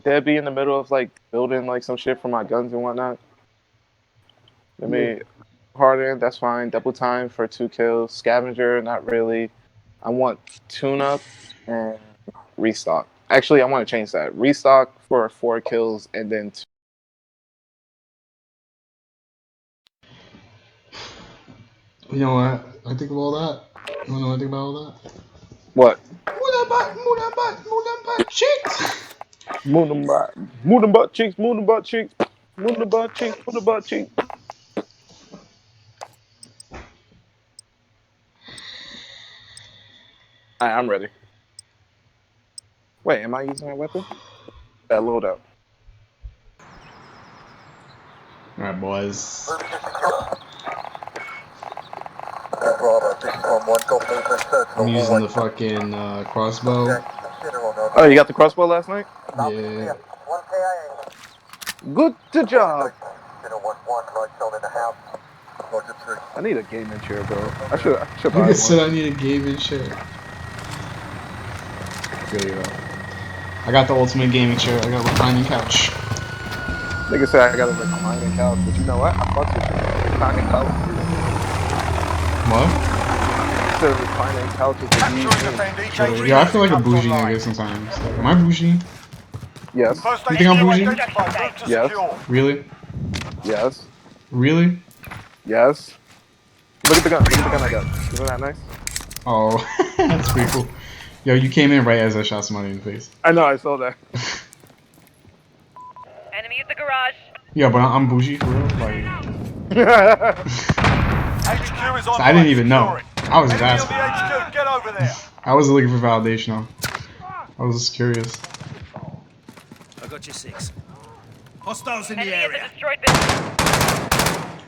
dead be in the middle of like building like some shit for my guns and whatnot. I mean, hardened, that's fine. Double time for 2 kills. Scavenger, not really. I want tune-up and restock. Actually, I want to change that. Restock for 4 kills and then You know what? I think of all that. You know what I think about all that? what? Moon cheeks. Move them butt cheeks, move them butt cheeks, move them butt cheeks, move the butt cheeks. Alright, I'm ready. Wait, am I using my weapon? That loadout. Alright, boys. I'm using the fucking crossbow. Oh, you got the crossbow last night? Yeah. Good job. I need a gaming chair, bro. I should buy Nigga one. said I need a gaming chair. Good to go. I got the ultimate gaming chair. I got a reclining couch. Nigga said I got a reclining couch, but you know what? I fucks with you. Reclining couch. What? I said reclining couch is the new. Yeah, I feel like a bougie nigga sometimes. Like, am I bougie? Yes. You think I'm bougie? Yes. Really? Yes. Really? Yes. Look at the gun. Look at the gun I got. Isn't that nice? Oh, that's pretty cool. Yo, you came in right as I shot somebody in the face. I know, I saw that. Enemy at the garage. Yeah, but I'm bougie for real. Like, HQ is on I didn't even know. I was just asking. HQ, get over there. I wasn't looking for validation though. I was just curious. I got you 6. Hostiles in the Enemy at the area. destroyed building.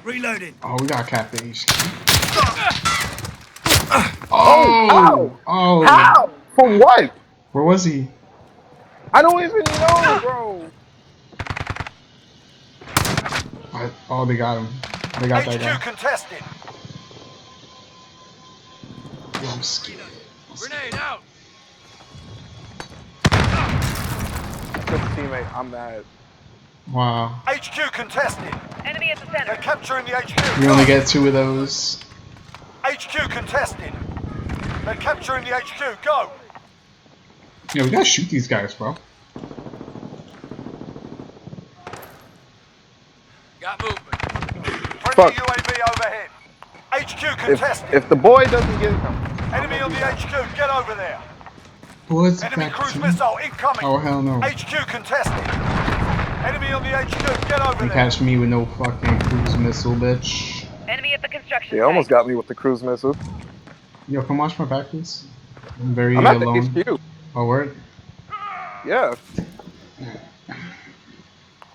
Reloading. Oh, we got Cafe HQ. Oh! Oh! How? From what? Where was he? I don't even know, bro. Oh, they got him. They got that guy. HQ contested. Yo, I'm scared. Grenade out. Good teammate, I'm mad. Wow. HQ contested. Enemy at the They're center. capturing the HQ. You only get 2 of those. HQ contested. They're capturing the HQ. Go. Yo, we gotta shoot these guys, bro. Got movement. Friendly Fuck. UAV overhead. HQ contested. If the boy doesn't get him. Enemy on the HQ. Get over there. What's Enemy back cruise to? missile incoming. Oh, hell no. HQ contested. Enemy on the HQ. Get over You there. catch me with no fucking cruise missile, bitch. Enemy at the construction Yeah, site. almost got me with the cruise missile. Yo, come watch my back, please. I'm very I'm at alone. the HQ. Oh, word? Yeah.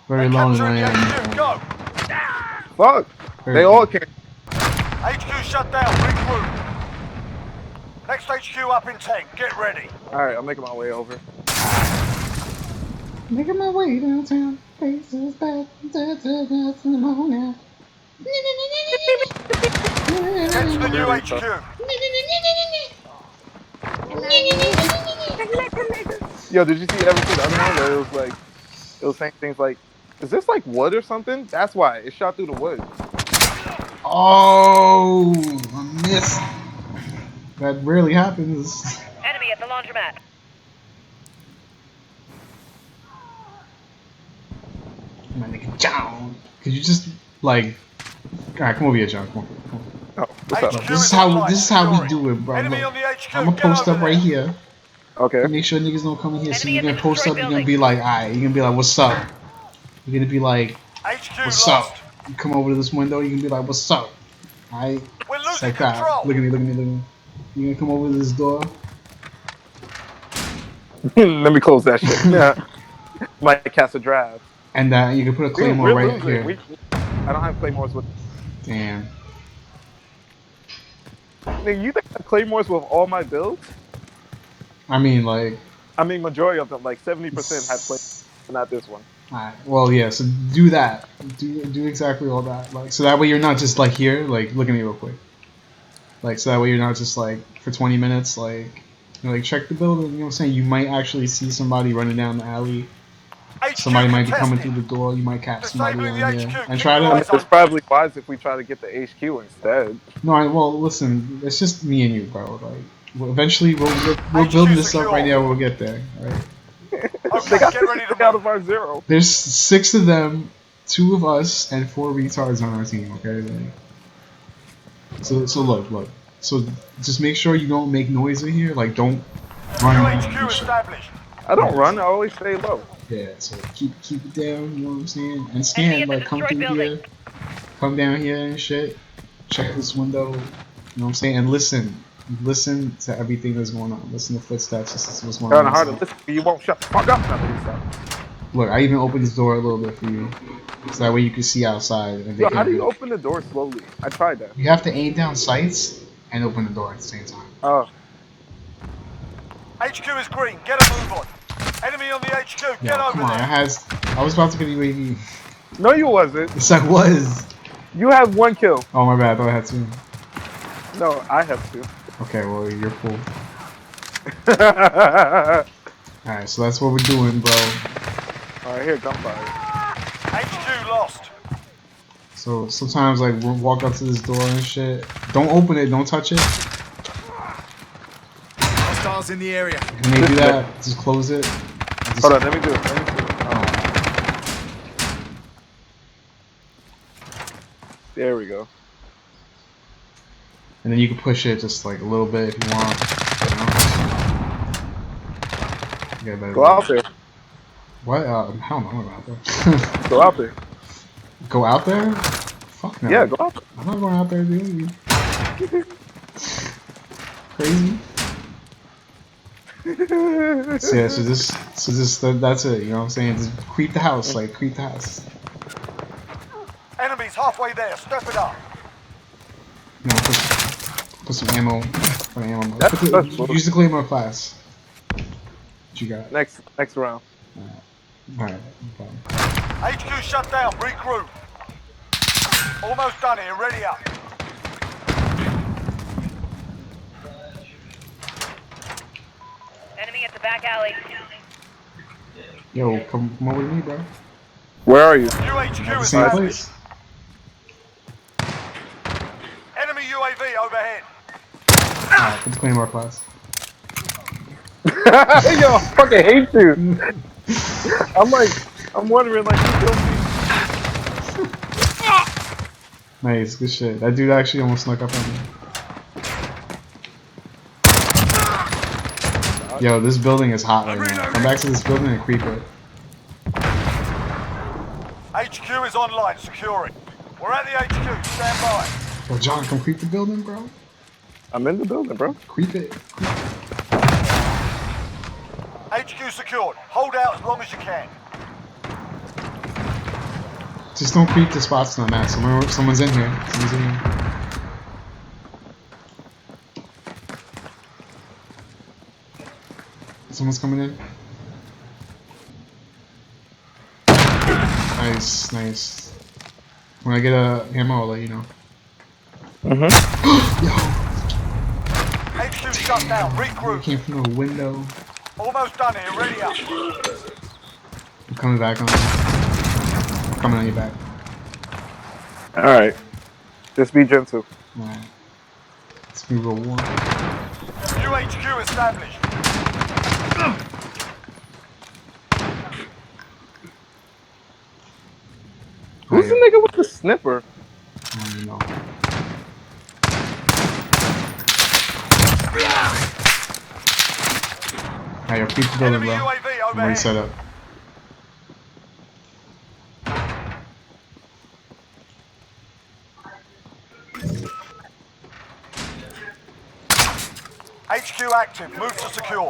Very They're alone capturing I the am. HQ. Go. Fuck. Very They all came. HQ shut down. Regroup. Next HQ up in 10. Get ready. Alright, I'm making my way over. Making my way downtown. Faces back in the morning. Get to the new HQ. Yo, did you see everything the other one where it was saying things like, is this like wood or something? That's why it shot through the wood. Oh, I missed. That rarely happens. Enemy at the laundromat. My nigga John. Could you just like? Alright, come over here, John. Come on. Oh, what's up? HQ This is how we do it, bro. Enemy Look, on the HQ. I'm gonna Get post over up right there. here. Okay. Make sure niggas don't come in here. So Enemy you're in gonna the post up. destroyed You're gonna building. be like, alright. You're gonna be like, what's up? You're gonna be like, HQ what's lost. up? You come over to this window. You can be like, what's up? Alright. We're It's losing like that. control. Look at me. Look at me. Look at me. You gonna come over to this door? Let me close that shit. Yeah. Might cast a draft. And you can put a Dude, claymore we're right losing. here. I don't have claymores with. Damn. Nigga, you think I have claymores with all my builds? I mean, like. I mean, majority of them, like 70% have claymores, not this one. Alright. Well, yeah. So do that. Do exactly all that. Like, so that way you're not just like here. Like, look at me real quick. Like, so that way you're not just like for 20 minutes. Like, you know, like check the building. You know what I'm saying? You might actually see somebody running down the alley. HQ somebody might be coming contested. through the door. You might catch somebody Disabling in the here HQ. and Keep try your to. eyes It's open. probably wise if we try to get the HQ instead. No, well, listen. It's just me and you, bro. Like, eventually we're HQ building this up secure. right now. We'll get there. All right. Okay, get ready to out move. of our 0. There's 6 of them, 2 of us, and 4 retards on our team. Okay. Like, so look. So just make sure you don't make noise in here. Like, don't run New around HQ and shit. established. I don't run. I always stay low. Yeah. So keep it down. You know what I'm saying? And Enemy scan. at the Like, come destroyed through building. here. Come down here and shit. Check this window. You know what I'm saying? And listen. Listen to everything that's going on. Listen to footsteps. This is what's going Kind on of hard to inside. listen. You won't shut the fuck up. Now that you stop. Look, I even opened this door a little bit for you, so that way you can see outside. And they Yo, how do can. you open the door slowly? I tried that. You have to aim down sights and open the door at the same time. Oh, HQ is green. Get a move on. Enemy on the HQ. Yo, Get over come on! there. I was about to get UAV. no, you wasn't. Yes, I was. You have 1 kill. Oh my bad. I thought I had 2. No, I have 2. Okay, well you're cool. All All right, so that's what we're doing, bro. right, here, gunfire. HQ lost. So sometimes like we'll walk up to this door and shit. Don't open it. Don't touch it. Hostiles in the area. When they do that, just close it. Just, Hold on, let me do it. Let me do it. There we go. And then you can push it just like a little bit if you want. You know? Go out there. What? Hell no, I'm out there. Go out there. Go out there? Fuck no. Yeah, go out there. I'm not going out there, dude. Crazy. So yeah, that's it. You know what I'm saying? Just creep the house, like creep the house. Enemies halfway there. Step it up. You know, put some ammo. Put ammo. That's Use the Claymore class. What you got? Next round. Alright. Okay. HQ shut down. Regroup. Almost done here. Ready up. Enemy at the back alley. Yo, come over to me, bro. Where are you? New HQ At the is same established. place. Enemy UAV overhead. Alright, put the Claymore class. Yo, I fucking hate you. I'm wondering, like, who killed me? Nice, good shit. That dude actually almost snuck up on me. Yo, this building is hot right now. Come back to this building and creep it. HQ is online. Securing. We're at the HQ. Stand by. Yo, John, come creep the building, bro. I'm in the building, bro. Creep it. HQ secured. Hold out as long as you can. Just don't creep the spots on that. Someone's in here. Someone's in here. Someone's coming in. Nice, nice. When I get a ammo, I'll let you know. Yo, HQ shut down. it Regroup. came from the window. Almost done here. Ready up. I'm coming back on you. I'm coming on your back. All right. Just be gentle. Alright. Let's be real warm. New HQ established. Who's the nigga with the snipper? I don't know. Alright, yo, keep the building, Enemy bro. UAV I'm already overhead. set up. HQ active. Move to secure.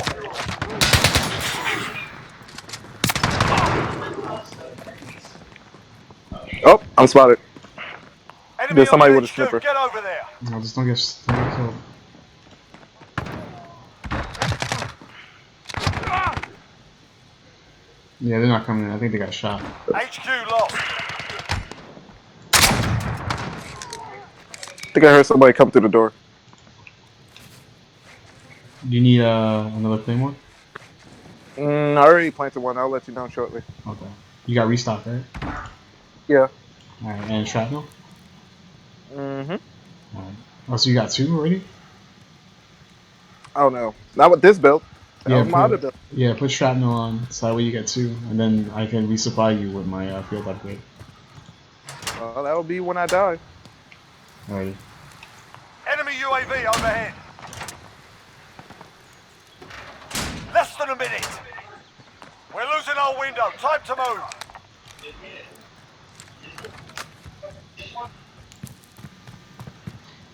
Oh, I'm spotted. Enemy There's somebody on the with a HQ. snipper. Get over there. No, just don't get killed. Yeah, they're not coming in. I think they got shot. HQ lost. I think I heard somebody come through the door. Do you need another claymore? I already planted one. I'll let you know shortly. Okay. You got restock, right? Yeah. Alright, and shrapnel? Mm-hmm. Alright. Oh, so you got 2 already? Oh no, not with this build. That Yeah, was my other build. put shrapnel on, so that way you get 2, and then I can resupply you with my field upgrade. Well, that will be when I die. Alrighty. Enemy UAV overhead. Less than a minute. We're losing our window. Time to move.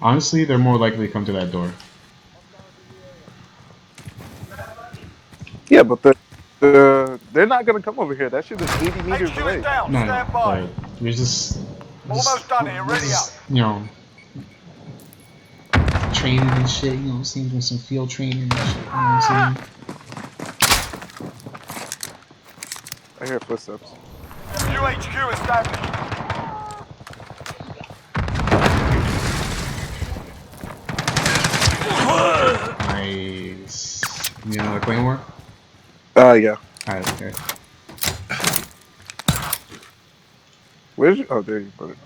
Honestly, they're more likely to come to that door. Yeah, but they're not gonna come over here. That shit is 80 meters HQ away. is down. No, Stand by. but we're just Almost done here. Ready up. you know, training and shit. You know what I'm saying? Doing some field training and shit. You know what I'm saying? I hear footsteps. New HQ established. Nice. You need another claymore? Yeah. Alright, okay. Where's you? Oh, there you put it.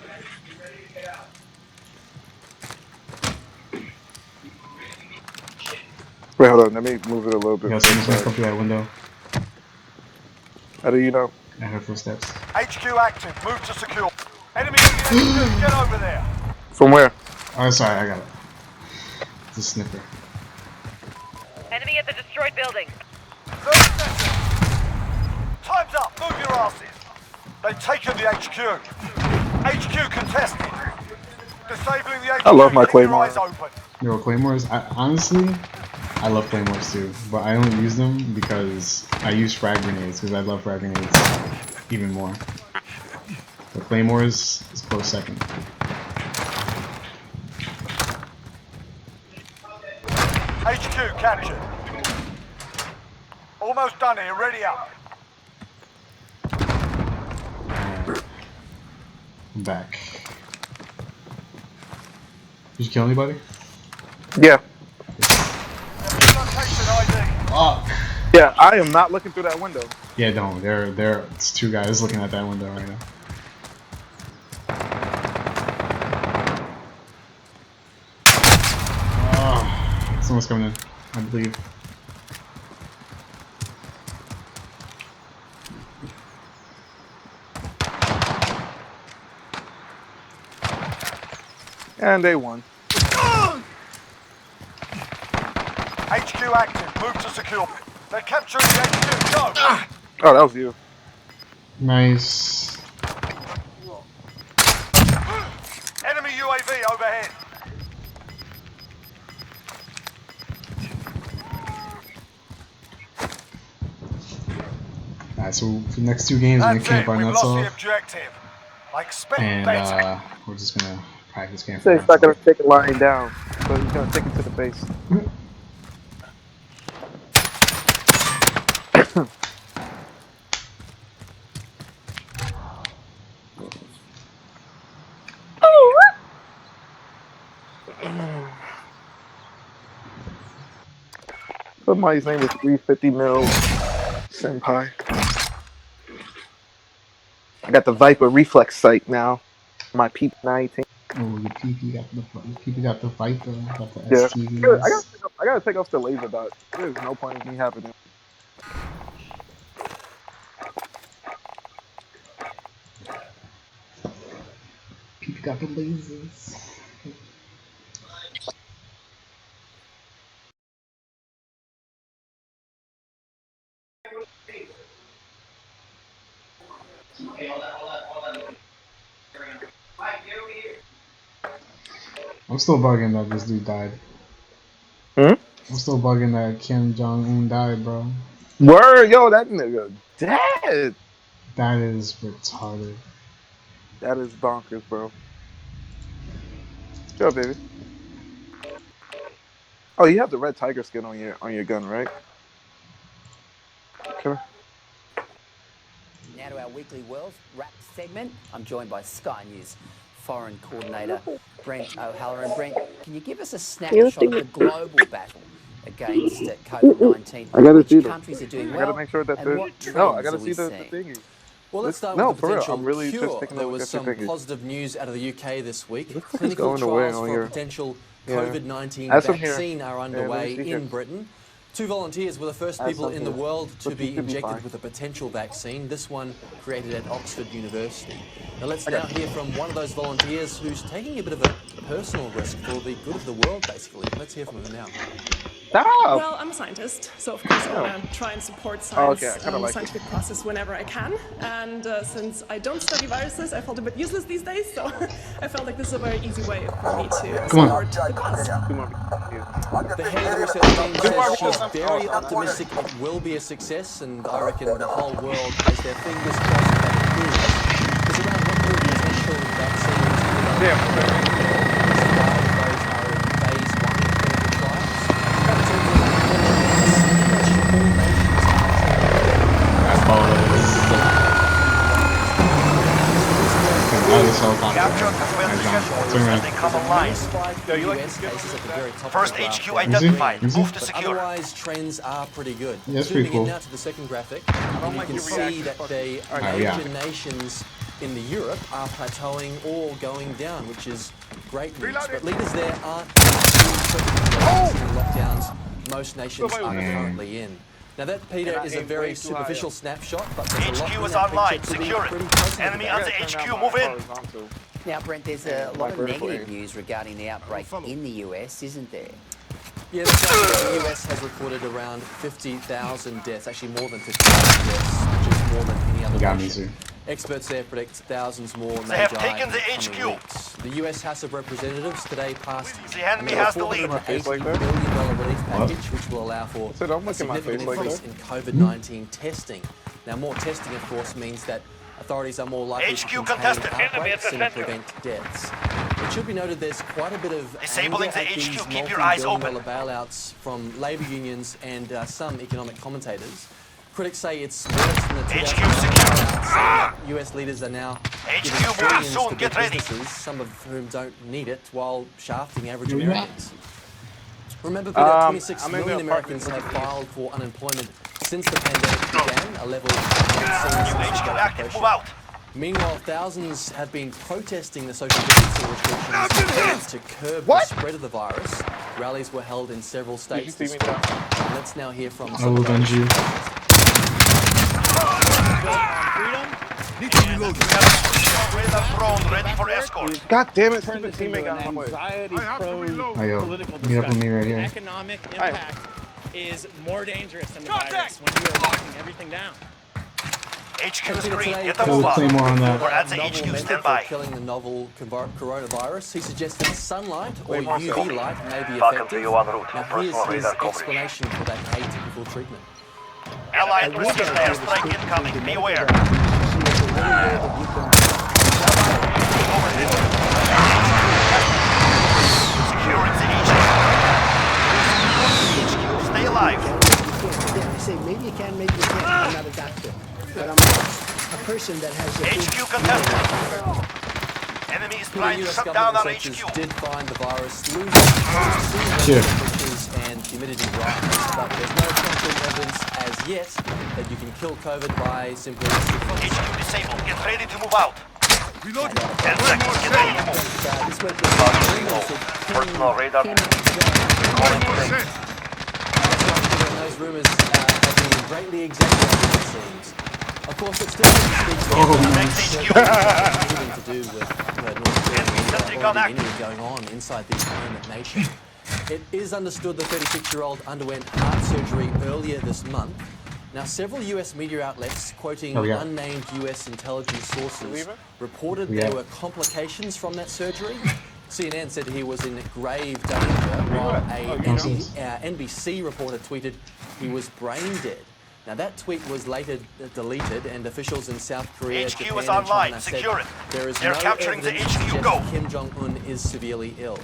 Wait, hold on. Let me move it a little bit. Yo, To the someone's gonna side. come through that window. How do you know? I heard footsteps. HQ active. Move to secure. Enemy HQ. Get over there. From where? Oh, sorry, I got it. It's a sniffer. Enemy at the destroyed building. 30 seconds. Time's up. Move your asses. They've taken the HQ. HQ contested. Disabling the HQ. I love my Keep your claymore. eyes open. Yo, claymores, honestly, I love claymores too, but I don't use them because I use frag grenades because I love frag grenades even more. But claymores is close second. HQ captured. Almost done here. Ready up. Alright. I'm back. Did you kill anybody? Yeah. Location ID. Oh! Yeah, I am not looking through that window. Yeah, don't. It's 2 guys looking at that window right now. Oh, someone's coming in, I believe. And they won. HQ active. Move to secure. They're capturing the HQ. Go. Oh, that was you. Nice. Enemy UAV overhead. Alright, so for the next 2 games, we're gonna That's camp it. our We've nuts lost the off, objective. I expect and better. we're just gonna practice camp So our he's nuts not gonna off. take it lying down. So he's gonna take it to the base. Somebody's name is 350 mil senpai. I got the Viper reflex sight now. My PP19. Oh, the PP got the Viper, got the Yeah. STVs. I gotta take off the laser dot. There's no point in me having it. PP got the lasers. I'm still bugging that this dude died. Hmm? I'm still bugging that Kim Jong-un died, bro. Word, yo, that nigga dead. That is retarded. That is bonkers, bro. Sure, baby. Oh, you have the red tiger skin on your gun, right? Okay. Now to our weekly World Wrap segment. I'm joined by Sky News foreign coordinator Brent O'Halloran. Brent, can you give us a snapshot of the global battle against COVID-19. I gotta see Which the- countries are doing I gotta well, make sure that and the what trends no, I gotta are see we the seeing? thingy. Well, let's start No, with the for real, potential I'm really just cure. taking a There look was at your some thingy. positive news out of the UK this week. Looks like it's Clinical going away trials on for your- a potential Yeah. COVID-19 Add some here. vaccine are Yeah, let me underway see in here. Britain. 2 volunteers were the first Add people some in the here. world to But be you should be injected fine. with a potential vaccine, this one created at Oxford University. Now let's I now got you. hear from one of those volunteers who's taking a bit of a personal risk for the good of the world, basically. Let's hear from him now. Stop! Well, I'm a scientist, so of course I want to try and support Oh, science okay, I kinda and the like it. scientific process whenever I can. And since I don't study viruses, I felt a bit useless these days, so I felt like this is a very easy way for me to Come on. support the cause. Two more. Yeah. The head of the research team says she's very optimistic it will be a success, and I reckon the whole world has their fingers crossed that it is. There's around 100 potential vaccines in development. Yeah. Those are in phase 1 clinical trials. In terms of all nations Out of this helicopter. Capture Alright, confirmed John. schedules Turn as around. they come online. spike in US cases at the very top First of the graph HQ there. identified. Easy. Move to But secure. otherwise, trends are pretty good. Yeah, that's pretty Zooming in cool. now to the second graphic, and you like can your see reaction. that the Alright, yeah. major nations in the Europe are plateauing or going down, which is great news. But leaders there aren't in lockdowns most nations are currently in. Now that, Peter, is a very superficial snapshot, but there's a lot HQ in is that online. picture to be Secure pretty it. positive Enemy about. under I gotta turn HQ. down Move my in. horizontal. Now, Brent, there's a lot of vertical negative aim. news regarding the outbreak in the US, isn't there? Yeah, the US has recorded around 50,000 deaths, actually more than 50,000 deaths, which is more than any other Got me, nation. sir. Experts there predict thousands more may have die taken in the coming HQ. weeks. The US House of Representatives today passed The enemy has the lead. $480 Like that? billion relief package, which will allow for said, don't a look at my significant face like increase that. in COVID-19 testing. Now, more testing, of course, means that authorities are more likely to HQ contain contested. outbreaks and prevent deaths. It should be noted there's quite a bit of Disabling anger the at HQ. these Keep your eyes multi-billion open. dollar bailouts from labour unions and some economic commentators. Critics say it's worse than the HQ 2009 secure. bailouts, saying that US leaders are now HQ giving moving billions soon. to Get big ready. businesses, some of whom don't need it, while shafting average Where you at? Americans. Remember, Peter, 26 I'm in million the Americans apartment. have filed for unemployment since the pandemic began, a level not seen since the HQ Great active. Depression. Move out. Meanwhile, thousands have been protesting the social distancing restrictions to curb the spread of the virus. Rallies were held in several Did you states see this me week. down? Let's now hear from I some will of avenge those. you. Radar drone ready for escort. God damn it, turn stupid this into teammate an got in my way. anxiety-prone Hey, yo, political meet up with me discussion. right here. The economic impact is more dangerous than the virus when you are locking everything down. HQ And is Peter, green. today, Get the Kill move the on. Claymore on that. We're at the novel HQ. method Stand for by. killing the novel coronavirus. He suggested sunlight or Claymore UV cell. light may be Welcome effective. to you en route. Now Personal here's his radar coverage. explanation for that atypical treatment. Allied precision airstrike incoming. Beware. Securing the HQ. Stay alive. Yeah, I say maybe you can, maybe you can't. I'm not a doctor, but I'm a person that has a HQ contested. Enemy is The trying to US shut down our government researchers HQ. did find the virus through Shit. temperatures and humidity rise, but there's no concrete evidence as yet that you can kill COVID by simply sitting HQ inside. disabled. Get ready to move out. 10 seconds. Get ready to move. this way. Personal radar. And those rumours have been greatly exaggerated, it seems. Of course, it still doesn't speak to Next HQ. anything to do with North Sentry Korea gun or active. anything going on inside the opponent nation. It is understood the 36-year-old underwent heart surgery earlier this month. Now, several US media outlets, quoting Oh, yeah. unnamed US intelligence sources, Believer? reported Yeah. there were complications from that surgery. CNN said he was in grave danger, while a NBC reporter tweeted he was brain dead. Now, that tweet was later deleted, and officials in South Korea, HQ Japan, is and online. China Secure said it. there is They're no capturing the evidence to HQ. suggest Go. Kim Jong-un is severely ill.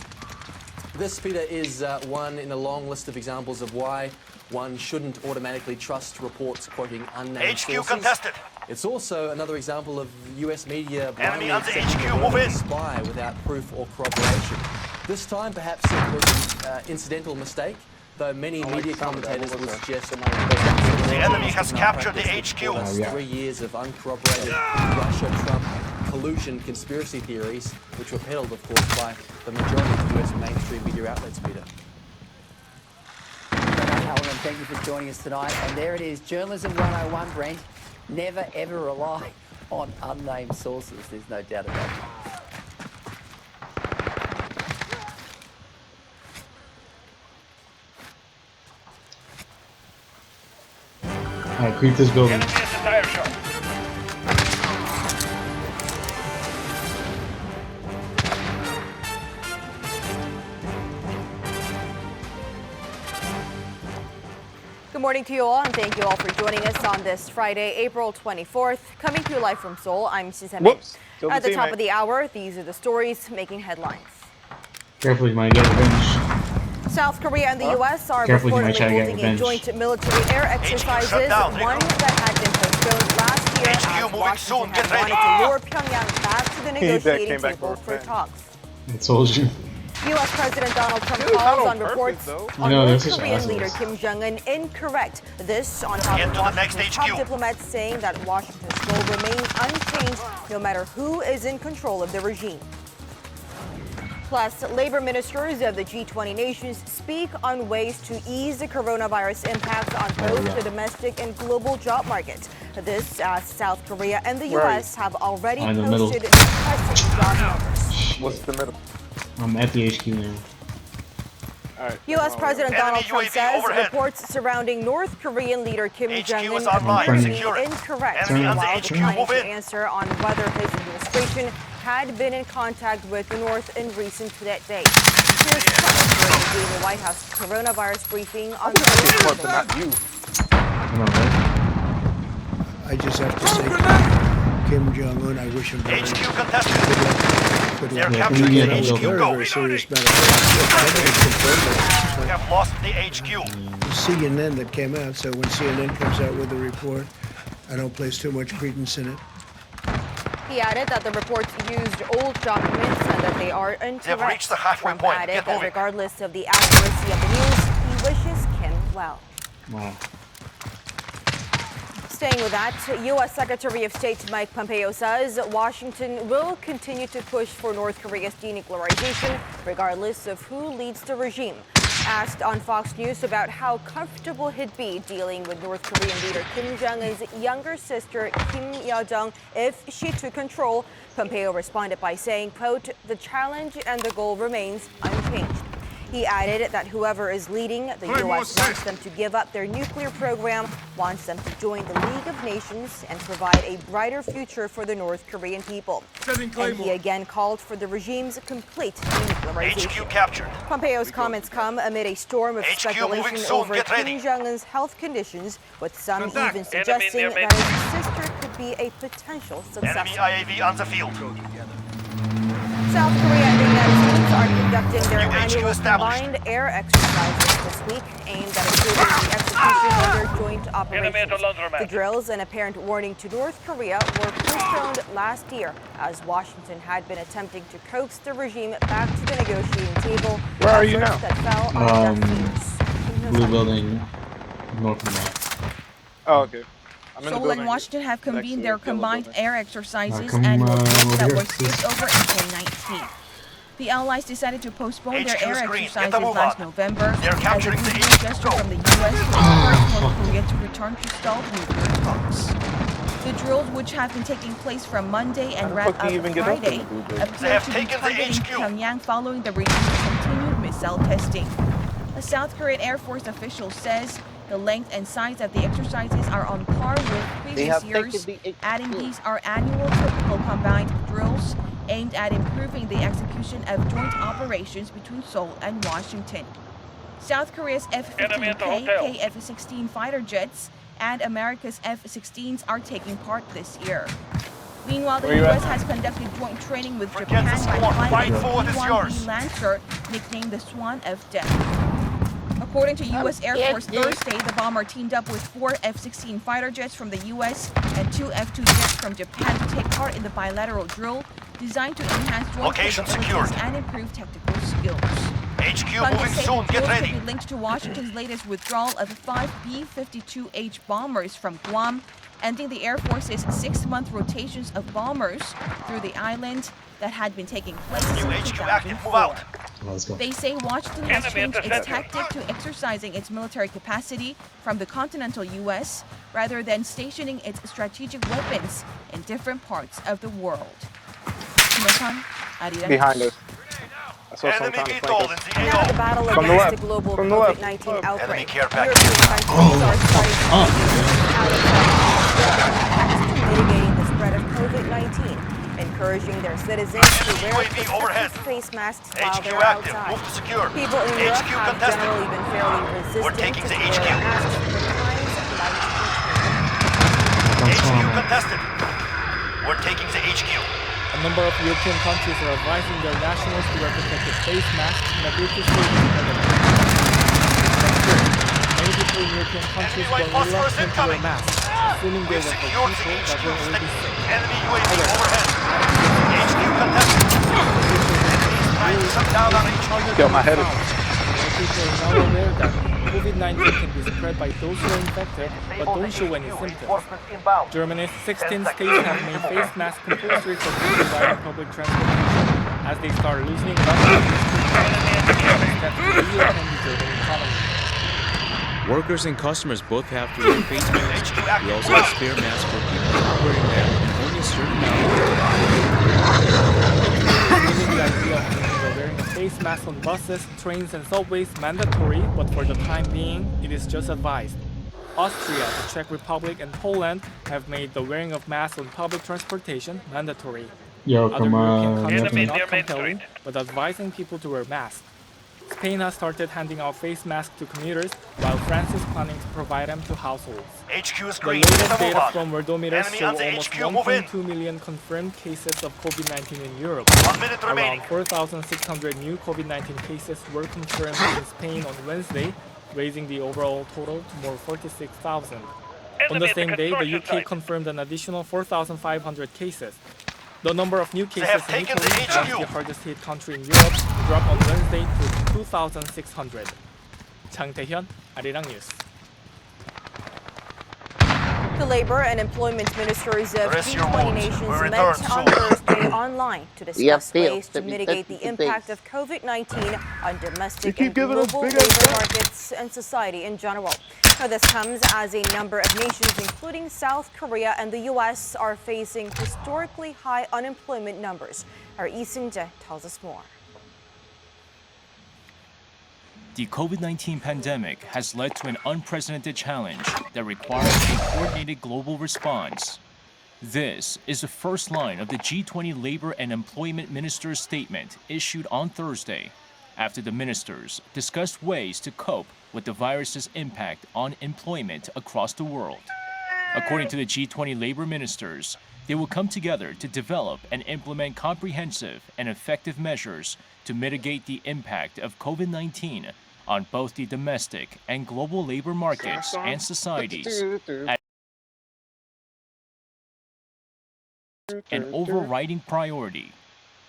This, Peter, is one in a long list of examples of why one shouldn't automatically trust reports quoting unnamed HQ sources. contested. It's also another example of US media Enemy blindly on the accepting HQ, the move word in. of a spy without proof or corroboration. This time, perhaps it was an incidental mistake. though many media commentators will suggest The enemy has captured the HQ. 3 years of uncorroborated Russia-Trump collusion conspiracy theories, which were peddled, of course, by the majority of US mainstream media outlets, Peter. Alan, thank you for joining us tonight. And there it is, Journalism 101, Brent. Never, ever rely on unnamed sources. There's no doubt about it. Alright, creep this building. Enemy at the tire shop. Good morning to you all, and thank you all for joining us on this Friday, April 24th. Coming to you live from Seoul, I'm Susan. At the top of the hour, these are the stories making headlines. Careful, you might get revenge. South Korea and the U.S. are reportedly holding a joint military air exercises, one that had been postponed last year as Washington had wanted to lure Pyongyang back to the negotiating table for talks. I told you. U.S. President Donald Trump calls on reports on North Korean leader Kim Jong-un incorrect. This on top of Washington's top diplomats saying that Washington's goal remains unchanged no matter who is in control of the regime. Plus, labor ministers of the G20 nations speak on ways to ease the coronavirus impact on both the domestic and global job market. This as South Korea and the U.S. have already posted depressing job numbers. What's the middle? I'm at the HQ now. U.S. President Donald Trump says reports surrounding North Korean leader Kim Jong-un appear to be incorrect, while declining to answer on whether his administration had been in contact with the North in recent days. Here's Trump during the White House coronavirus briefing on Thursday. I just have to say, Kim Jong-un, I wish him very HQ contested. good They're luck. capturing the HQ. Very, Go. very serious matter. We have lost the HQ. CNN that came out, so when CNN comes out with a report, I don't place too much credence in it. He added that the reports used old documents and that they are incorrect. They've reached the halfway Trump point. added Get that moving. regardless of the accuracy of the news, he wishes Kim well. Wow. Staying with that, U.S. Secretary of State Mike Pompeo says Washington will continue to push for North Korea's denuclearization, regardless of who leads the regime. Asked on Fox News about how comfortable he'd be dealing with North Korean leader Kim Jong-un's younger sister, Kim Yo-jong, if she took control, Pompeo responded by saying, quote, "The challenge and the goal remains unchanged." He added that whoever is leading the U.S. wants them to give up their nuclear program, wants them to join the League of Nations, and provide a brighter future for the North Korean people. And he again called for the regime's complete denuclearization. HQ captured. Pompeo's comments come amid a storm of speculation over Kim Jong-un's health conditions, with some even suggesting that his sister could be a potential successor. Enemy IAV on the field. South Korea and the United States are conducting their annual combined air exercises this week, aimed at improving the execution of their joint operations. The drills, an apparent warning to North Korea, were postponed last year as Washington had been attempting to coax the regime back to the negotiating table. Where are you now? That fell on deaf ears. Blue building, north of that. Oh, okay. Seoul and Washington have convened their combined air exercises and drills that were skipped over in 2019. The Allies decided to postpone their air exercises last November as a goodwill gesture from the U.S. to encourage North Korea to return to stalled nuclear talks. The drills, which have been taking place from Monday and wrap up Friday, appear to be targeting Pyongyang following the regime's continued missile testing. A South Korean Air Force official says the length and size of the exercises are on par with previous years, adding these are annual typical combined drills aimed at improving the execution of joint operations between Seoul and Washington. South Korea's F-15K, K-F-16 fighter jets, and America's F-16s are taking part this year. Meanwhile, the U.S. has conducted joint training with Japan by flying a B-1B Lancer, nicknamed the Swan of Death. According to U.S. Air Force Thursday, the bomber teamed up with 4 F-16 fighter jets from the U.S. and 2 F-2 jets from Japan to take part in the bilateral drill designed to enhance joint capabilities and improve technical skills. HQ Pundits moving say soon. the Get deals ready. could be linked to Washington's latest withdrawal of 5 B-52H bombers from Guam, ending the Air Force's 6-month rotations of bombers through the island that had been taking place New since HQ active. Move 2004. out. Let's go. They say Washington has changed its tactic to exercising its military capacity from the continental U.S. rather than stationing its strategic weapons in different parts of the world. Behind us. I saw some Enemy kind of VTOL flankers. in the Now the AO. battle From the against left. the global From the left. COVID-19 Enemy outbreak. care package. European countries are starting to out of mitigating the spread of COVID-19, encouraging their citizens to wear protective face masks while HQ they're active. outside. Move to secure. People in Europe HQ have contested. generally been fairly We're resistant taking to the wearing HQ. masks for times like HQ contested. We're taking the HQ. A number of European countries are advising their nationals to wear protective face masks in a British statement. Many people in European countries were reluctant to wear masks, assuming they were for people that were already sick. Enemy UAV overhead. HQ contested. Trying to shut down on HQ. Yo, my head is... People are now aware that COVID-19 can be spread by those who are infected but don't show any symptoms. Germany's 16 states have made face masks compulsory for people riding public transportation as they start loosening steps to reopen the German economy. Workers and customers both have to wear face masks. We also have spare masks for people not wearing them and only a certain amount. Wearing a face mask on buses, trains and subways mandatory, but for the time being, it is just advised. Austria, the Czech Republic and Poland have made the wearing of masks on public transportation mandatory. Yo, Other European countries are not compelling, but advising people to wear masks. Spain has started handing out face masks to commuters, while France is planning to provide them to households. HQ is The green. latest data from Worldometers Enemy show on the almost HQ, move in. 1.2 million confirmed cases of COVID-19 in Europe. 1 minute remaining. Around 4,600 new COVID-19 cases were confirmed in Spain on Wednesday, raising the overall total to more 46,000. On the same day, the UK confirmed an additional 4,500 cases. The number of new cases in Italy, the hardest hit country in Europe, dropped on Wednesday to 2,600. 장태현, 아리랑 뉴스. The Labor and Employment Ministers of Rest your G20 wounds. nations We met return on soon. Thursday online to discuss ways to mitigate the impact of COVID-19 on domestic and global labor markets and society in general. Now, this comes as a number of nations, including South Korea and the U.S., are facing historically high unemployment numbers. Our Lee Seung-jae tells us more. The COVID-19 pandemic has led to an unprecedented challenge that requires a coordinated global response. This is the first line of the G20 Labor and Employment Ministers' statement issued on Thursday, after the ministers discussed ways to cope with the virus's impact on employment across the world. According to the G20 labor ministers, they will come together to develop and implement comprehensive and effective measures to mitigate the impact of COVID-19 on both the domestic and global labor markets and societies. An overriding priority.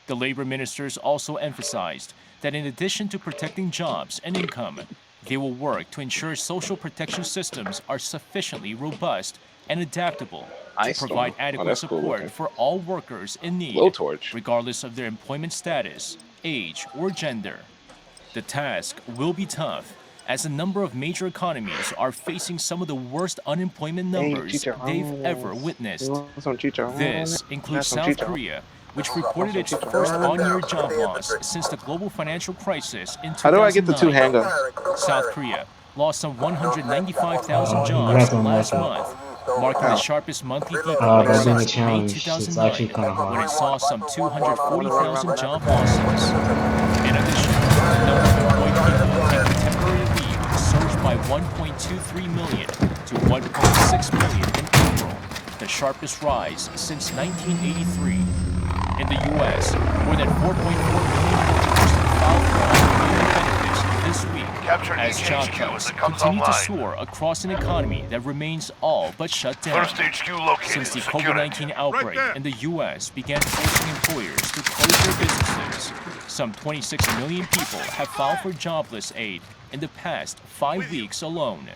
The labor ministers also emphasized that in addition to protecting jobs and income, they will work to ensure social protection systems are sufficiently robust and adaptable to provide adequate support for all workers in need, regardless of their employment status, age, or gender. The task will be tough, as a number of major economies are facing some of the worst unemployment numbers they've ever witnessed. This includes South Korea, which reported its first on-year job loss since the global financial crisis in 2009. How do I get the two handguns? South Korea lost some 195,000 jobs last month, marking the sharpest monthly decline since May 2009, when it saw some 240,000 job losses. In addition, the number of employed people taking temporary leave surged by 1.23 million to 1.6 million in April, the sharpest rise since 1983. In the U.S., more than 4.4 million workers filed for unemployment benefits this week as job cuts continue to soar across an economy that remains all but shut down. Since the COVID-19 outbreak in the U.S. began forcing employers to close their businesses, some 26 million people have filed for jobless aid in the past 5 weeks alone.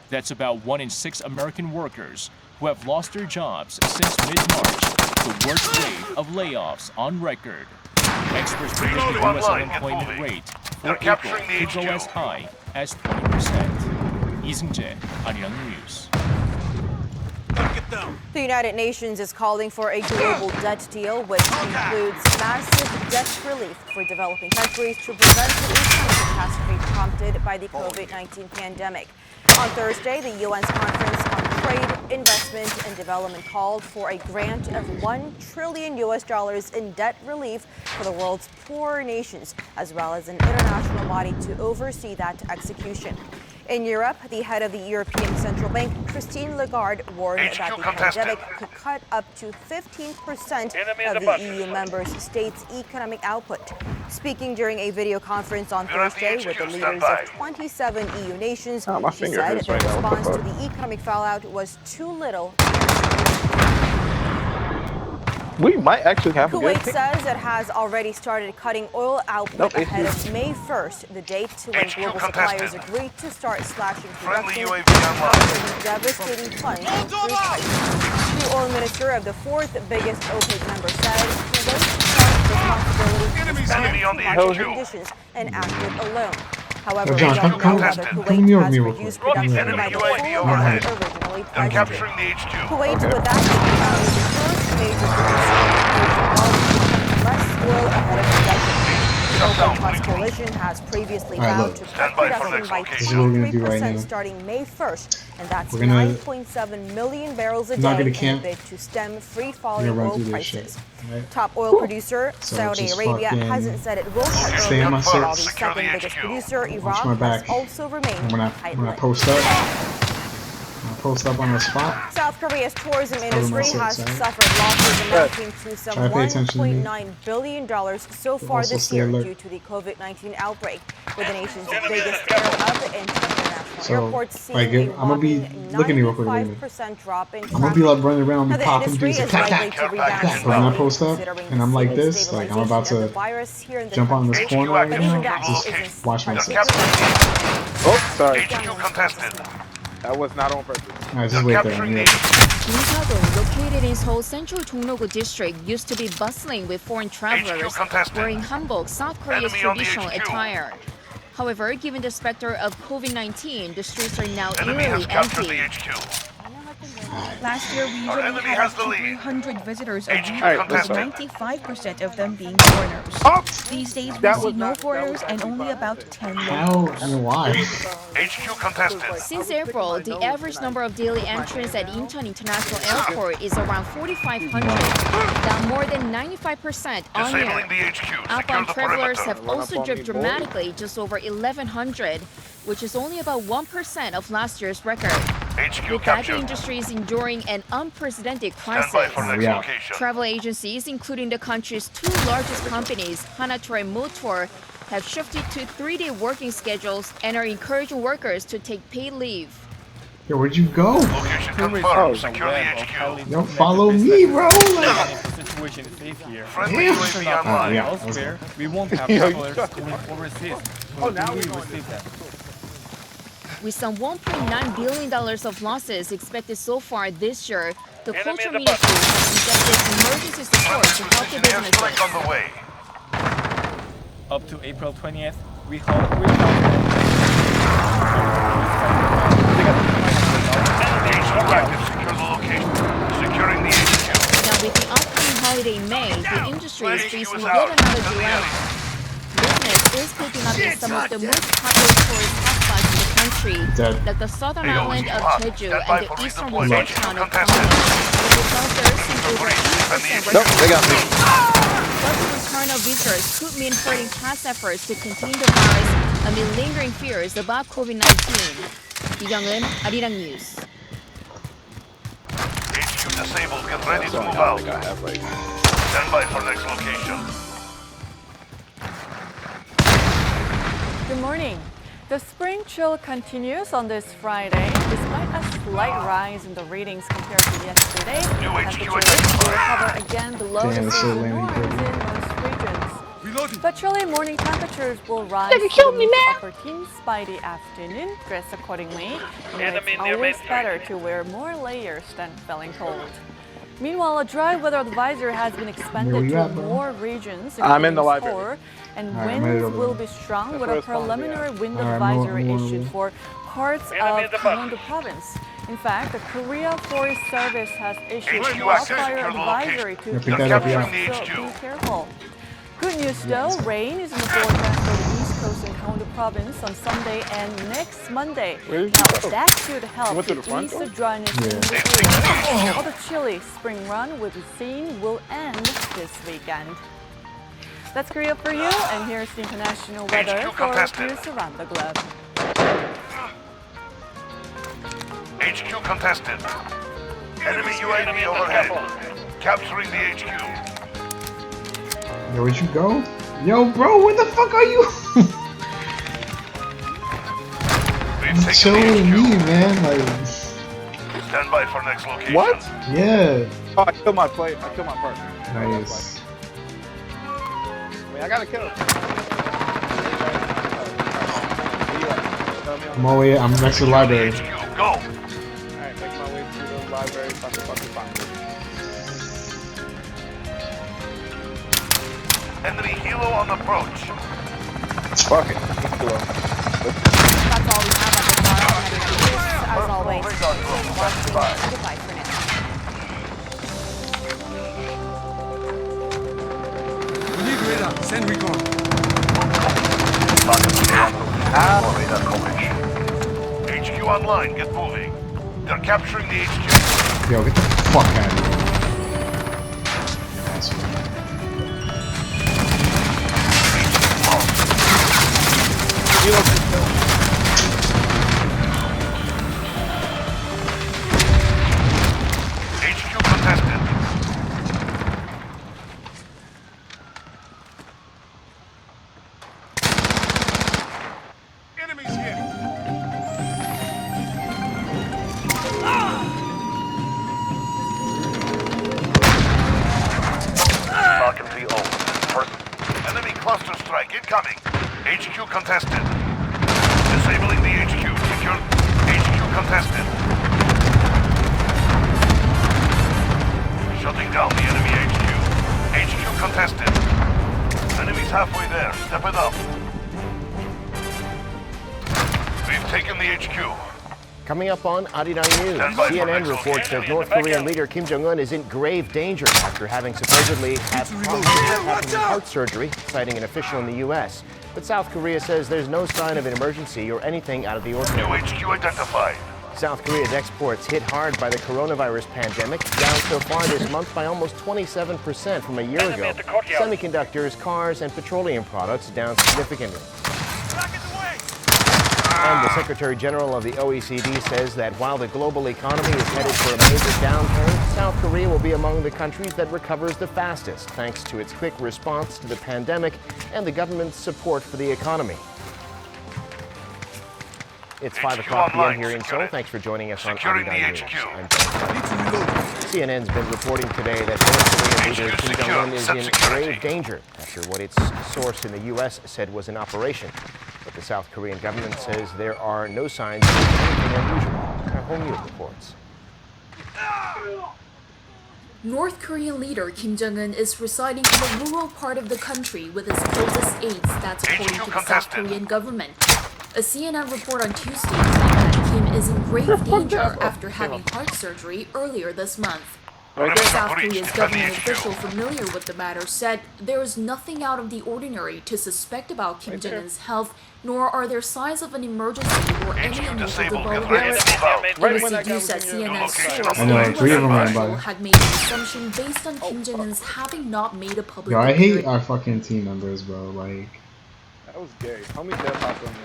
That's about 1 in 6 American workers who have lost their jobs since mid-March, the worst wave of layoffs on record. Experts predict the U.S. unemployment rate for April could go as high as 20%. 이승재, 아리랑 뉴스. The United Nations is calling for a global debt deal which includes massive debt relief for developing countries to prevent the economic catastrophe prompted by the COVID-19 pandemic. On Thursday, the UN's Conference on Trade, Investment and Development called for a grant of $1 trillion in debt relief for the world's poorer nations, as well as an international body to oversee that execution. In Europe, the head of the European Central Bank, Christine Lagarde, warned that the pandemic could cut up to 15% of the EU member states' economic output. Speaking during a video conference on Thursday with the leaders of 27 EU nations, she said the response to the economic fallout was too little. We might actually have a good Kuwait says it has already started cutting oil output ahead of May 1st, the date to when global suppliers agreed to start slashing production after the devastating plunge in crude prices. The oil minister of the fourth biggest OPEC member said Kuwait has responsibility to respond to market conditions and acted alone. However, we don't know whether Kuwait has reduced production by the full amount originally pledged. Kuwait, with that, is the first major producer of less oil ahead of production. The OPEC+ coalition has previously vowed to cut production by 23% starting May 1st, and that's 9.7 million barrels a day in a bid to stem free-falling oil prices. Top oil producer Saudi Arabia hasn't said it will cut early, while the second biggest producer, Iran, has also remained when I post up on the spot. South Korea's tourism industry has suffered losses amounting to some $1.9 billion so far this year due to the COVID-19 outbreak, with the nation's biggest hub and international airports seeing a whopping 95% drop in traffic. I'm gonna be like running around and popping things things like that. When I post up and I'm like this, like I'm about to jump on this corner right now, just watch myself. Oh, sorry. That was not on purpose. Alright, just wait there. Incheon, located in Seoul's central Jongno-gu district, used to be bustling with foreign travelers wearing hanbok, South Korea's traditional attire. However, given the specter of COVID-19, the streets are now eerily empty. Last year, we usually had up to 300 visitors a week, with 95% of them being foreigners. These days, we see no foreigners and only about 10 locals. How and why? Since April, the average number of daily entrants at Incheon International Airport is around 4,500, down more than 95% on year. Outbound travelers have also dipped dramatically, just over 1,100, which is only about 1% of last year's record. With that, the industry is enduring an unprecedented crisis. Travel agencies, including the country's two largest companies, Hanator and Motor, have shifted to 3-day working schedules and are encouraging workers to take paid leave. Yo, where'd you go? Location confirmed. Secure the HQ. Don't follow me, bro. The situation is safe here. Friendly UAV online. Elsewhere, we won't have travelers going overseas. Oh, now we receive them. With some $1.9 billion of losses expected so far this year, the culture ministry has injected emergency support to help the businesses. On the way. Up to April 20th, we hold 3,000. Now, with the upcoming holiday in May, the industry is facing yet another dilemma. Business is picking up in some of the most popular tourist hotspots in the country, like the southern island of Jeju and the eastern resort town of Gangneung, which is also seeing over 80% but the return of visitors could mean hurting past efforts to contain the virus amid lingering fears about COVID-19. 이경은 아리랑 뉴스. HQ disabled. Get ready to move out. Stand by for next location. Good morning. The spring chill continues on this Friday. Despite a slight rise in the readings compared to yesterday, temperatures will hover again below the seasonal norms in most regions. But chilly morning temperatures will rise to the mid to upper teens by the afternoon. Dress accordingly. It's always better to wear more layers than feeling cold. Meanwhile, a dry weather advisory has been expanded to more regions, including Seoul, and winds will be strong with a preliminary wind advisory issued for parts of Gangwon province. In fact, the Korea Forest Service has issued a wildfire advisory to Seoul, so be careful. Good news though, rain is in the forecast for the East Coast and Gangwon province on Sunday and next Monday. Now that should help to ease the dryness in the area. All the chilly spring run we've seen will end this weekend. That's Korea for you, and here's the international weather for news around the globe. HQ contested. Enemy UAV overhead. Capturing the HQ. Yo, where'd you go? Yo, bro, where the fuck are you? You're showing me, man. Like, stand by for next location. What? Yeah. Oh, I killed my plate. I killed my partner. Nice. Wait, I got a kill. I'm all the way. I'm next to the library. Go. Alright, make my way to the library. Fuck. Enemy helo on approach. Fuck it. That's all we have at the time. As always, goodbye for now. Need radar. Send recon. HQ online. Get moving. They're capturing the HQ. Yo, get the fuck out of here. Asshole. HQ contested. Enemies here. Falcon 3 over. Enemy cluster strike incoming. HQ contested. Disabling the HQ. Secure. HQ contested. Shutting down the enemy HQ. HQ contested. Enemy's halfway there. Step it up. We've taken the HQ. Coming up on Arirang News, CNN reports that North Korean leader Kim Jong-un is in grave danger after having supposedly had heart surgery, citing an official in the U.S. But South Korea says there's no sign of an emergency or anything out of the ordinary. New HQ identified. South Korea's exports hit hard by the coronavirus pandemic, down so far this month by almost 27% from a year ago. Semiconductors, cars, and petroleum products down significantly. And the Secretary General of the OECD says that while the global economy is headed for a major downturn, South Korea will be among the countries that recovers the fastest, thanks to its quick response to the pandemic and the government's support for the economy. It's 5 o'clock p.m. here in Seoul. Thanks for joining us on Arirang News. CNN's been reporting today that North Korean leader Kim Jong-un is in grave danger after what its source in the U.S. said was an operation. But the South Korean government says there are no signs of anything unusual. Our Hong Yoo reports. North Korean leader Kim Jong-un is residing in the rural part of the country with his closest aides, that's according to the South Korean government. A CNN report on Tuesday claimed that Kim is in grave danger after having heart surgery earlier this month. South Korea's government official familiar with the matter said there is nothing out of the ordinary to suspect about Kim Jong-un's health, nor are there signs of an emergency or any unusual developments. BBC News at CNN's source had made an assumption based on Kim Jong-un's having not made a public Yo, I hate our fucking team members, bro. Like, that was gay. How many death popped on there?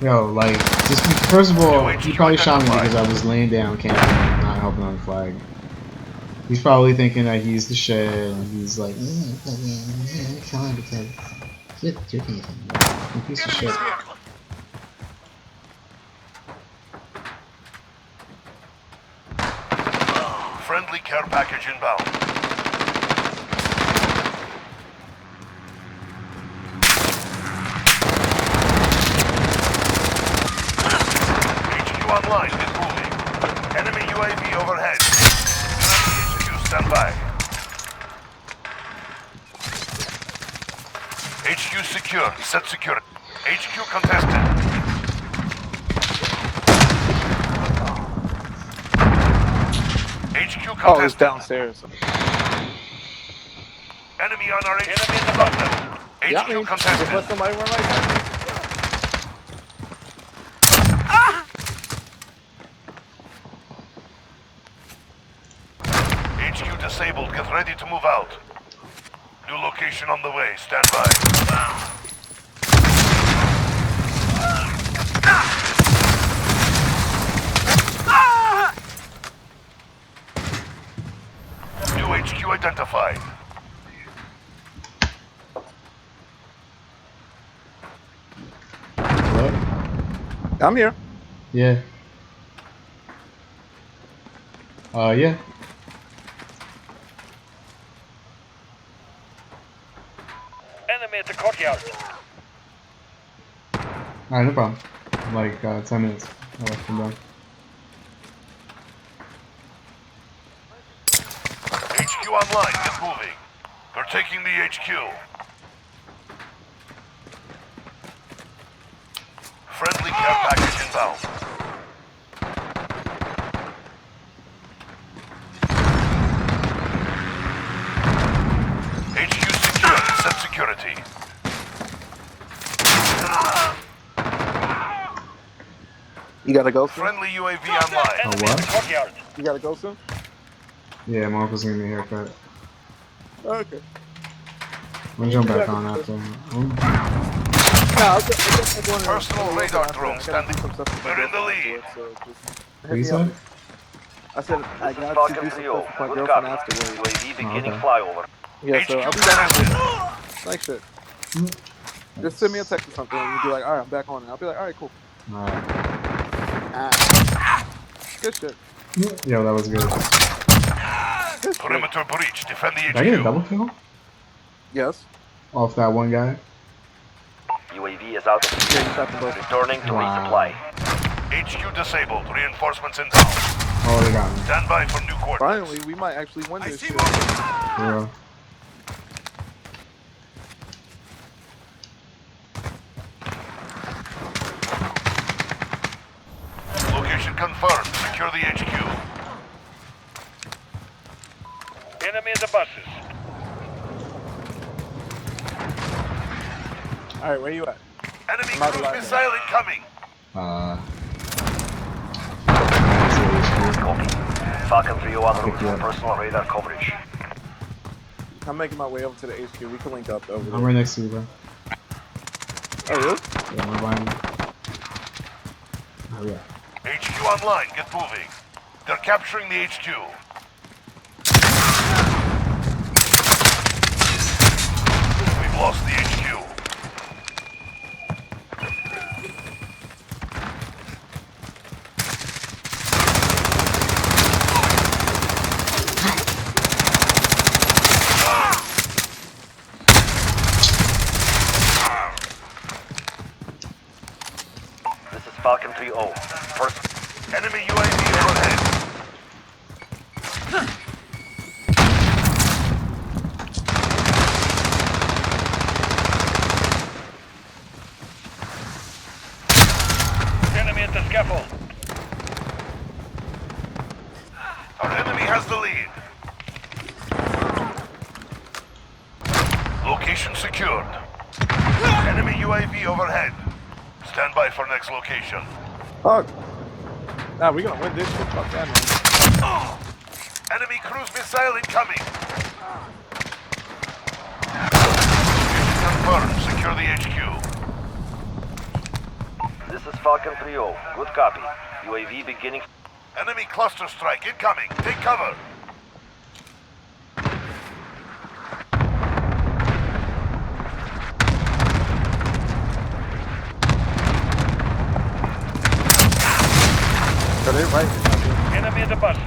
Yo, like, just first of all, he probably shot me because I was laying down camping, not helping on the flag. He's probably thinking that he's the shit, and he's like, I'm trying because you're a piece of shit. Friendly care package inbound. HQ online is moving. Enemy UAV overhead. HQ stand by. HQ secure. Set security. HQ contested. HQ contested. Oh, it's downstairs. Enemy on our HQ above them. HQ contested. Let somebody run like that. HQ disabled. Get ready to move out. New location on the way. Stand by. New HQ identified. Hello? I'm here. Yeah. Yeah. Enemy at the courtyard. Alright, no problem. Like 10 minutes. I'll let them down. HQ online. Get moving. They're taking the HQ. Friendly care package inbound. HQ secure. Set security. You gotta go soon? Friendly UAV online. Oh, what? Courtyard. You gotta go soon? Yeah, my uncle's giving me a haircut. Okay. I'm gonna jump back on after. Personal radar drone standing. They're in the lead. What you said? I said I got to do some stuff with my girlfriend afterwards. UAV beginning okay. flyover. Yeah, so I'll be back on. Like shit. Just send me a text or something and you'll be like, alright, I'm back on. And I'll be like, alright, cool. Alright. Good shit. Yo, that was good. Perimeter breach. Defend the HQ. Did I get a double kill? Yes. Off that one guy? UAV is out of position. Returning to resupply. HQ disabled. Reinforcements inbound. Oh, they got me. Stand by for new coordinates. Finally, we might actually win this shit. Yeah. Location confirmed. Secure the HQ. Enemy in the buses. Alright, where you at? Enemy cruise missile incoming. Copy. Falcon 301 route. Personal radar coverage. I'm making my way over to the HQ. We can link up over there. I'm right next to you, bro. Oh, really? Yeah, I'm behind you. Oh, yeah. HQ online. Get moving. They're capturing the HQ. We've lost the HQ. This is Falcon 3-0. First enemy UAV overhead. Enemy at the scaffold. Our enemy has the lead. Location secured. Enemy UAV overhead. Stand by for next location. Fuck. Nah, we're gonna win this shit. Fuck that, man. Enemy cruise missile incoming. Confirmed. Secure the HQ. This is Falcon 3-0. Good copy. UAV beginning. Enemy cluster strike incoming. Take cover. Are they right? Enemy at the buses.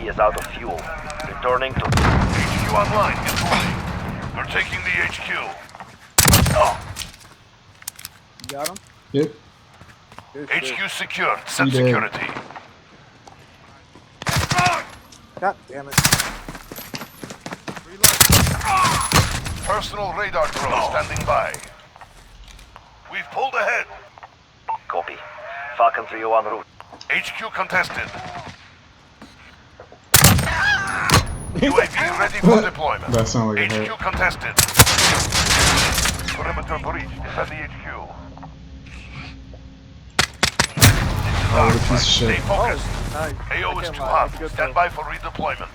UAV is out of fuel. Returning to HQ online. Deploying. We're taking the HQ. Got him? Yep. HQ secured. Set security. God damn it. Personal radar drone standing by. We've pulled ahead. copy. Falcon 301 route. HQ contested. UAV ready for deployment. That sounded like a hit. HQ contested. Perimeter breach. Defend the HQ. Oh, what a piece of Stay shit. focused. Nice. AO is too hot. Stand by for redeployment.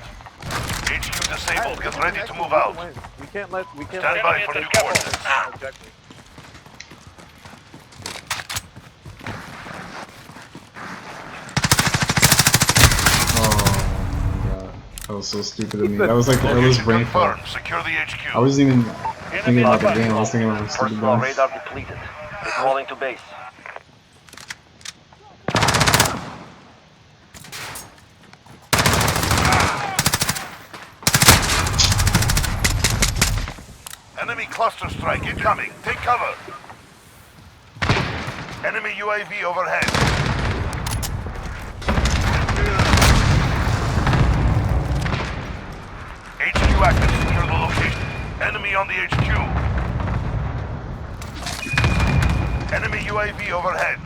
HQ disabled. Get ready to move out. We can't let. Stand by for new coordinates. Objective. That was so stupid of me. That was like the earliest brain fart. Secure the HQ. I wasn't even thinking about the game. I was thinking about stupid Personal guns. radar depleted. Recalling to base. Enemy cluster strike incoming. Take cover. Enemy UAV overhead. HQ active. Secure the location. Enemy on the HQ. Enemy UAV overhead.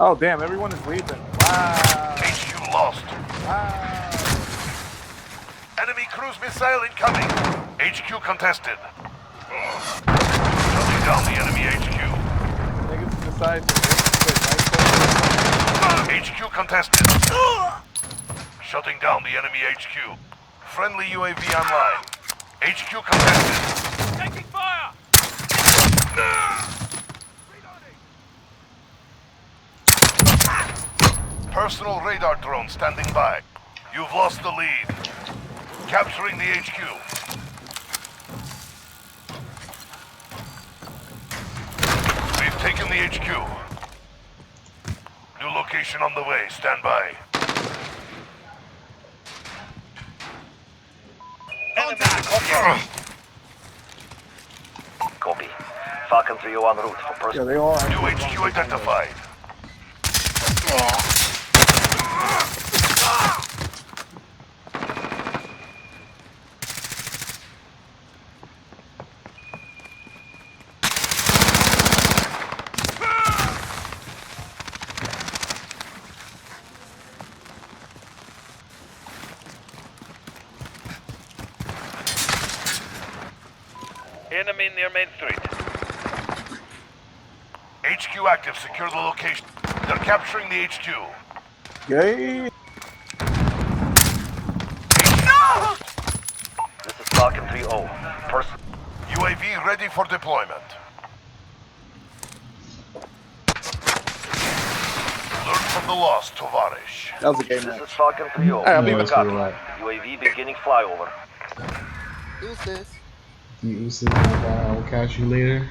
Oh damn! Everyone is leaving. Wow. HQ lost. Wow. Enemy cruise missile incoming. HQ contested. Shutting down the enemy HQ. Niggas decide to HQ contested. Shutting down the enemy HQ. Friendly UAV online. HQ contested. Taking fire! Personal radar drone standing by. You've lost the lead. Capturing the HQ. We've taken the HQ. New location on the way. Stand by. Copy. Falcon 301 route for personal. Yeah, they all New HQ identified. Enemy near Main Street. HQ active. Secure the location. They're capturing the HQ. Yay! This is Falcon 3-0. UAV ready for deployment. Learn from the loss, Tovarish. That was a game. This is Falcon 3-0. I'll be that's back. pretty right. UAV beginning flyover. Deuces, my guy. I will catch you later.